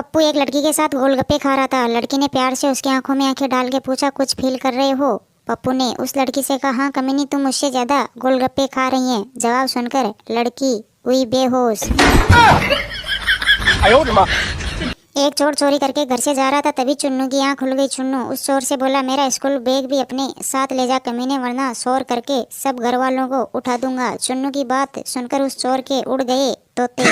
पप्पू एक लड़की के साथ गोलगप्पे खा रहा था। लड़की ने प्यार से उसकी आंखों में आंखें डाल के पूछा, कुछ फील कर रहे हो? पप्पू ने उस लड़की से कहा, हाँ कमीनी, तुम मुझसे ज्यादा गोलगप्पे खा रही हैं। जवाब सुनकर लड़की हुई बेहोश। एक चोर चोरी करके घर से जा रहा था, तभी चुन्नू की आंख खुल गई। चुन्नू उस चोर से बोला, मेरा स्कूल बैग भी अपने साथ ले जा कमीने, वरना शोर करके सब घर वालों को उठा दूंगा। चुन्नू की बात सुनकर उस चोर के उड़ गए तोते।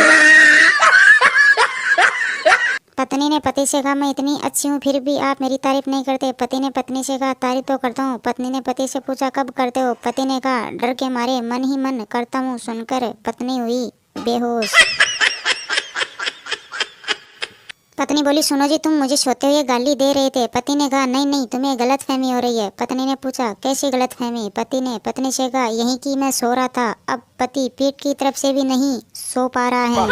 पत्नी ने पति से कहा, मैं इतनी अच्छी हूँ फिर भी आप मेरी तारीफ नहीं करते। पति ने पत्नी से कहा, तारीफ तो करता हूँ। पत्नी ने पति से पूछा, कब करते हो? पति ने कहा, डर के मारे मन ही मन करता हूँ। सुनकर पत्नी हुई बेहोश। पत्नी बोली, सुनो जी, तुम मुझे सोते हुए गाली दे रहे थे। पति ने कहा, नहीं नहीं, तुम्हें गलतफहमी हो रही है। पत्नी ने पूछा, कैसी गलतफहमी? पति ने पत्नी से कहा, यही कि मैं सो रहा था। अब पति पीठ की तरफ से भी नहीं सो पा रहा है।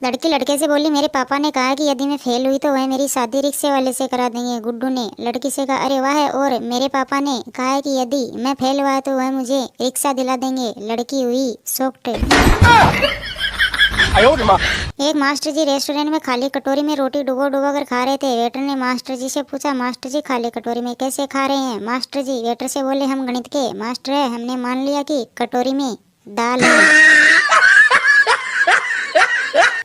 लड़की लड़के से बोली, मेरे पापा ने कहा कि यदि मैं फेल हुई तो वह मेरी शादी रिक्शे वाले से करा देंगे। गुड्डू ने लड़की से कहा, अरे वाह, और मेरे पापा ने कहा है कि यदि मैं फेल हुआ तो वह मुझे रिक्शा दिला देंगे। लड़की हुई शॉक्ड। एक मास्टर जी रेस्टोरेंट में खाली कटोरी में रोटी डुबो डुबो कर खा रहे थे। वेटर ने मास्टर जी से पूछा, मास्टर जी खाली कटोरी में कैसे खा रहे हैं? मास्टर जी वेटर से बोले, हम गणित के मास्टर है, हमने मान लिया कि कटोरी में दाल है।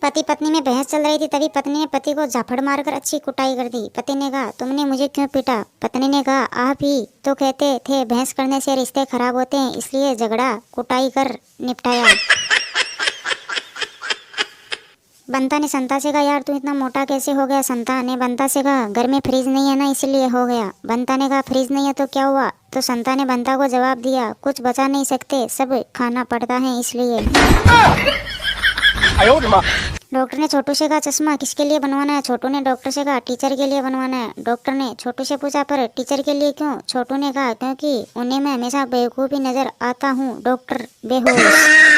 पति पत्नी में बहस चल रही थी, तभी पत्नी ने पति को झापड़ मारकर अच्छी कुटाई कर दी। पति ने कहा, तुमने मुझे क्यों पीटा? पत्नी ने कहा, आप ही तो कहते थे बहस करने से रिश्ते खराब होते हैं, इसलिए झगड़ा कुटाई कर निपटाया। बंता ने संता से कहा, यार तू इतना मोटा कैसे हो गया? संता ने बंता से कहा, घर में फ्रिज नहीं है ना, इसलिए हो गया। बंता ने कहा, फ्रिज नहीं है तो क्या हुआ? तो संता ने बंता को जवाब दिया, कुछ बचा नहीं सकते, सब खाना पड़ता है इसलिए। डॉक्टर ने छोटू से कहा, चश्मा किसके लिए बनवाना है? छोटू ने डॉक्टर से कहा, टीचर के लिए बनवाना है। डॉक्टर ने छोटू से पूछा, पर टीचर के लिए क्यों? छोटू ने कहा, क्योंकि उन्हें मैं हमेशा बेवकूफ़ ही नजर आता हूँ। डॉक्टर बेहोश।